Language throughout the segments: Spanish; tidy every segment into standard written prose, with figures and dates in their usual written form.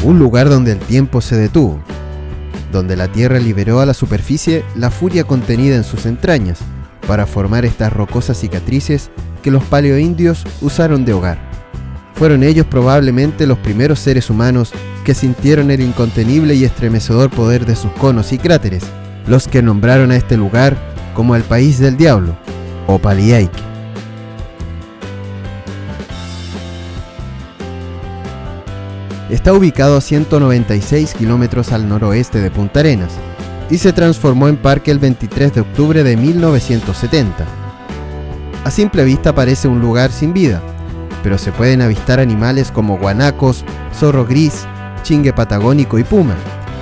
Un lugar donde el tiempo se detuvo, donde la tierra liberó a la superficie la furia contenida en sus entrañas para formar estas rocosas cicatrices que los paleoindios usaron de hogar. Fueron ellos probablemente los primeros seres humanos que sintieron el incontenible y estremecedor poder de sus conos y cráteres, los que nombraron a este lugar como el País del Diablo, o Paliaique. Está ubicado a 196 kilómetros al noroeste de Punta Arenas y se transformó en parque el 23 de octubre de 1970. A simple vista parece un lugar sin vida, pero se pueden avistar animales como guanacos, zorro gris, chingue patagónico y puma,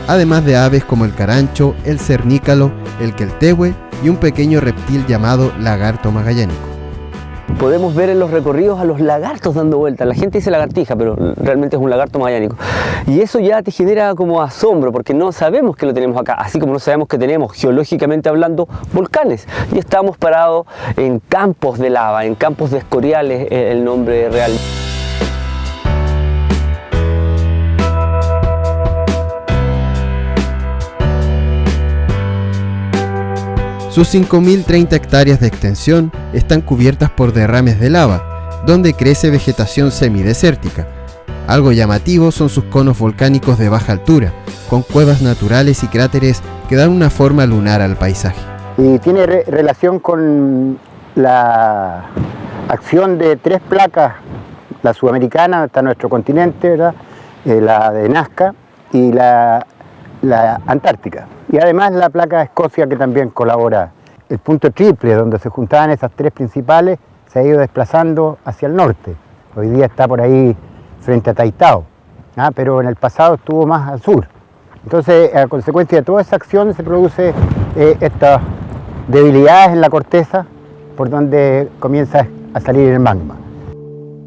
además de aves como el carancho, el cernícalo, el queltehue y un pequeño reptil llamado lagarto magallánico. Podemos ver en los recorridos a los lagartos dando vueltas. La gente dice lagartija, pero realmente es un lagarto magallánico. Y eso ya te genera como asombro, porque no sabemos que lo tenemos acá, así como no sabemos que tenemos, geológicamente hablando, volcanes. Y estamos parados en campos de lava, en campos de escoriales, el nombre real. Sus 5.030 hectáreas de extensión están cubiertas por derrames de lava, donde crece vegetación semidesértica. Algo llamativo son sus conos volcánicos de baja altura, con cuevas naturales y cráteres que dan una forma lunar al paisaje. Y tiene relación con la acción de tres placas, la sudamericana, está en nuestro continente, ¿verdad? La de Nazca y la Antártica. Y además la placa de Escocia, que también colabora. El punto triple, donde se juntaban esas tres principales, se ha ido desplazando hacia el norte. Hoy día está por ahí frente a Taitao, pero en el pasado estuvo más al sur. Entonces, a consecuencia de toda esa acción se produce estas debilidades en la corteza, por donde comienza a salir el magma.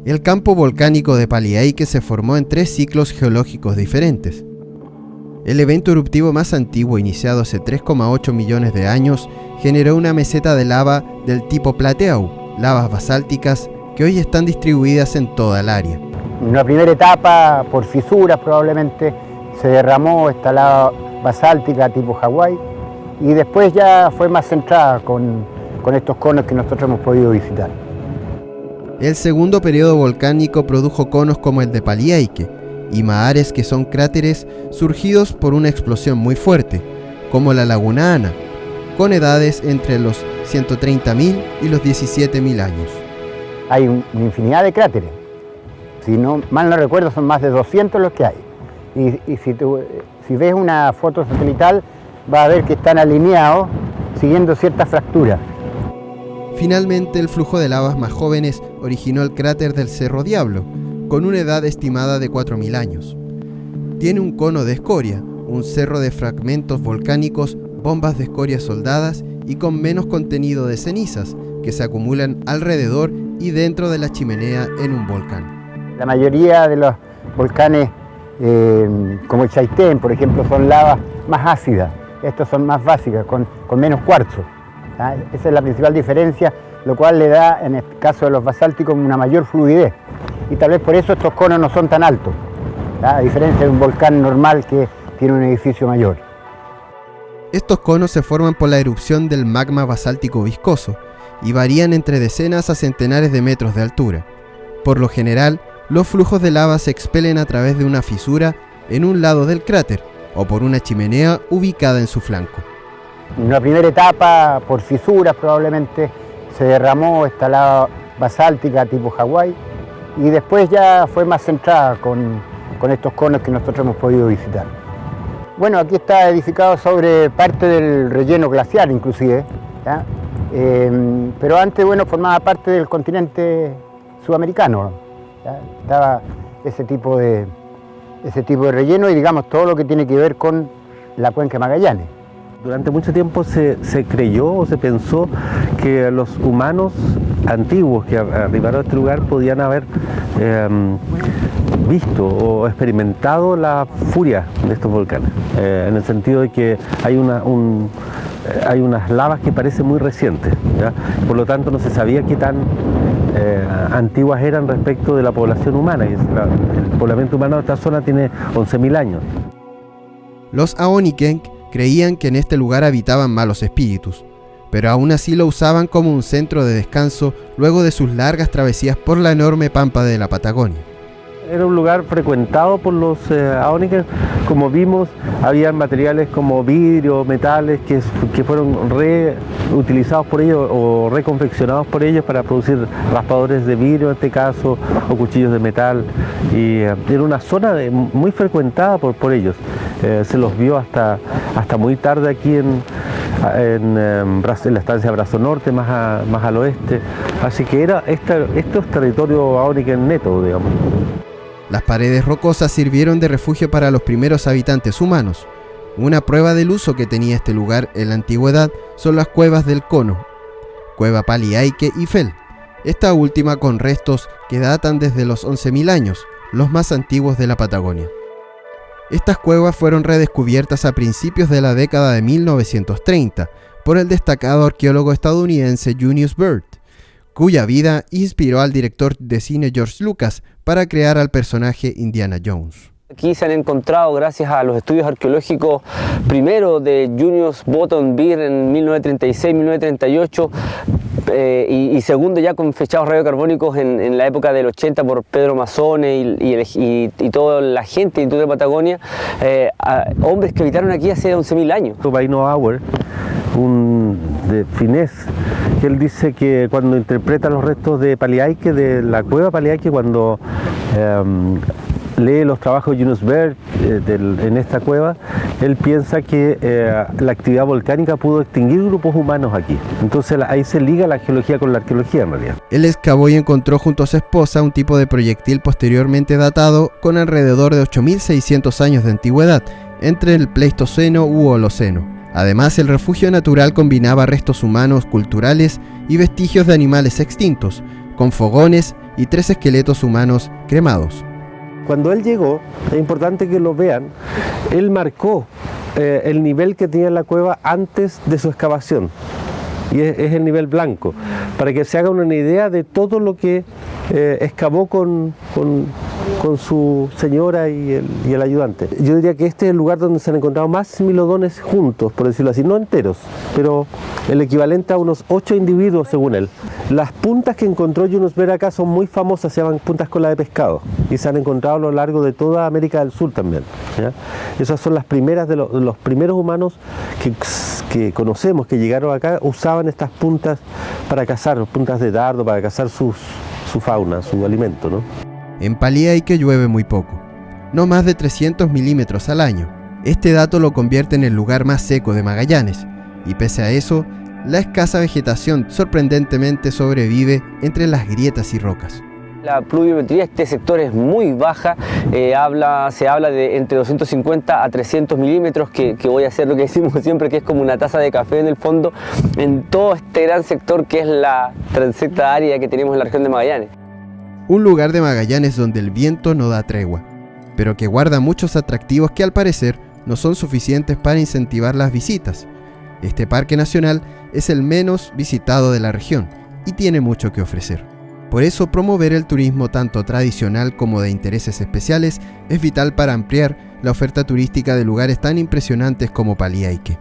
El campo volcánico de Paliaique se formó en 3 ciclos geológicos diferentes. El evento eruptivo más antiguo, iniciado hace 3,8 millones de años, generó una meseta de lava del tipo plateau, lavas basálticas que hoy están distribuidas en toda el área. En una primera etapa, por fisuras probablemente, se derramó esta lava basáltica tipo Hawái, y después ya fue más centrada con estos conos que nosotros hemos podido visitar. El segundo periodo volcánico produjo conos como el de Paliaique, y mahares que son cráteres surgidos por una explosión muy fuerte, como la Laguna Ana, con edades entre los 130.000 y los 17.000 años. Hay una infinidad de cráteres, si no mal no recuerdo son más de 200 los que hay, y si ves una foto satelital vas a ver que están alineados siguiendo ciertas fracturas. Finalmente, el flujo de lavas más jóvenes originó el cráter del Cerro Diablo, con una edad estimada de 4.000 años. Tiene un cono de escoria, un cerro de fragmentos volcánicos, bombas de escoria soldadas y con menos contenido de cenizas que se acumulan alrededor y dentro de la chimenea en un volcán. La mayoría de los volcanes, como el Chaitén, por ejemplo, son lavas más ácidas. Estos son más básicas, con menos cuarzo. Esa es la principal diferencia, lo cual le da, en el caso de los basálticos, una mayor fluidez. Y tal vez por eso estos conos no son tan altos, a diferencia de un volcán normal que tiene un edificio mayor. Estos conos se forman por la erupción del magma basáltico viscoso y varían entre decenas a centenares de metros de altura. Por lo general, los flujos de lava se expelen a través de una fisura en un lado del cráter o por una chimenea ubicada en su flanco. En una primera etapa, por fisuras probablemente, se derramó esta lava basáltica tipo Hawái, y después ya fue más centrada con con estos conos que nosotros hemos podido visitar. Bueno, aquí está edificado sobre parte del relleno glaciar inclusive, ¿ya? Pero antes, bueno, formaba parte del continente sudamericano, ¿ya? Estaba ese tipo de relleno y digamos todo lo que tiene que ver con la cuenca de Magallanes. Durante mucho tiempo se creyó o se pensó que los humanos antiguos que arribaron a este lugar podían haber visto o experimentado la furia de estos volcanes, en el sentido de que hay unas lavas que parecen muy recientes, ¿ya? Por lo tanto no se sabía qué tan antiguas eran respecto de la población humana, y el poblamiento humano de esta zona tiene 11.000 años. Los Aoniken creían que en este lugar habitaban malos espíritus, pero aún así lo usaban como un centro de descanso luego de sus largas travesías por la enorme pampa de la Patagonia. Era un lugar frecuentado por los Aoniken. Como vimos, había materiales como vidrio, metales que fueron reutilizados por ellos o reconfeccionados por ellos para producir raspadores de vidrio en este caso, o cuchillos de metal, y era una zona muy frecuentada por ellos. Se los vio hasta muy tarde aquí en la estancia Brazo Norte, más al oeste, así que esto es territorio Aoniken neto, digamos. Las paredes rocosas sirvieron de refugio para los primeros habitantes humanos. Una prueba del uso que tenía este lugar en la antigüedad son las cuevas del Cono, Cueva Paliaique y Fel, esta última con restos que datan desde los 11.000 años, los más antiguos de la Patagonia. Estas cuevas fueron redescubiertas a principios de la década de 1930 por el destacado arqueólogo estadounidense Junius Bird, cuya vida inspiró al director de cine George Lucas para crear al personaje Indiana Jones. Aquí se han encontrado, gracias a los estudios arqueológicos, primero de Junius Bottom Beer en 1936-1938 y segundo ya con fechados radiocarbónicos en la época del 80 por Pedro Mazzone y toda la gente de Patagonia, hombres que habitaron aquí hace 11.000 años. Baino Auer, de finés, que él dice que cuando interpreta los restos de Paliaique, de la cueva Paliaique, cuando lee los trabajos de Junius Bird en esta cueva, él piensa que la actividad volcánica pudo extinguir grupos humanos aquí. Entonces ahí se liga la geología con la arqueología en realidad. Él excavó y encontró junto a su esposa un tipo de proyectil posteriormente datado con alrededor de 8.600 años de antigüedad, entre el Pleistoceno u Holoceno. Además, el refugio natural combinaba restos humanos culturales y vestigios de animales extintos, con fogones y 3 esqueletos humanos cremados. Cuando él llegó, es importante que lo vean, él marcó el nivel que tenía la cueva antes de su excavación, y es el nivel blanco, para que se hagan una idea de todo lo que excavó con su señora y el ayudante. Yo diría que este es el lugar donde se han encontrado más milodones juntos, por decirlo así, no enteros, pero el equivalente a unos 8 individuos según él. Las puntas que encontró Junius Bird acá son muy famosas, se llaman puntas cola de pescado, y se han encontrado a lo largo de toda América del Sur también, ¿ya? Esas son las primeras de los primeros humanos que conocemos que llegaron acá, usaban estas puntas para cazar, puntas de dardo, para cazar su fauna, su alimento, ¿no? En Paliaique llueve muy poco, no más de 300 milímetros al año. Este dato lo convierte en el lugar más seco de Magallanes, y pese a eso, la escasa vegetación sorprendentemente sobrevive entre las grietas y rocas. La pluviometría de este sector es muy baja, se habla de entre 250 a 300 milímetros, que voy a hacer lo que decimos siempre, que es como una taza de café en el fondo, en todo este gran sector que es la transecta árida que tenemos en la región de Magallanes. Un lugar de Magallanes donde el viento no da tregua, pero que guarda muchos atractivos que al parecer no son suficientes para incentivar las visitas. Este parque nacional es el menos visitado de la región y tiene mucho que ofrecer. Por eso, promover el turismo tanto tradicional como de intereses especiales es vital para ampliar la oferta turística de lugares tan impresionantes como Paliaique.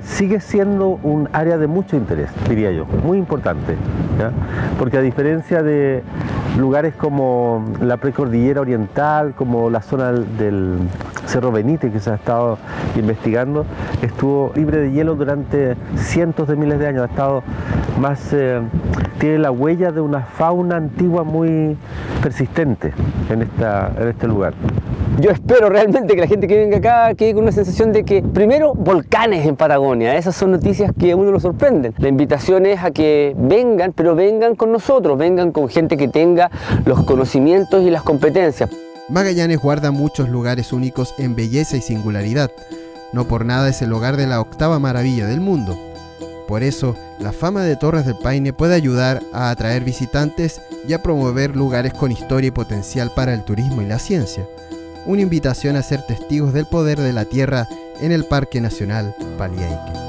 Sigue siendo un área de mucho interés, diría yo, muy importante, ¿ya? Porque a diferencia de lugares como la precordillera oriental, como la zona del Cerro Benítez que se ha estado investigando, estuvo libre de hielo durante cientos de miles de años, ha estado tiene la huella de una fauna antigua muy persistente en este lugar. Yo espero realmente que la gente que venga acá quede con una sensación de que, primero, volcanes en Patagonia. Esas son noticias que a uno lo sorprenden. La invitación es a que vengan, pero vengan con nosotros, vengan con gente que tenga los conocimientos y las competencias. Magallanes guarda muchos lugares únicos en belleza y singularidad. No por nada es el hogar de la octava maravilla del mundo. Por eso, la fama de Torres del Paine puede ayudar a atraer visitantes y a promover lugares con historia y potencial para el turismo y la ciencia. Una invitación a ser testigos del poder de la tierra en el Parque Nacional Paliaique.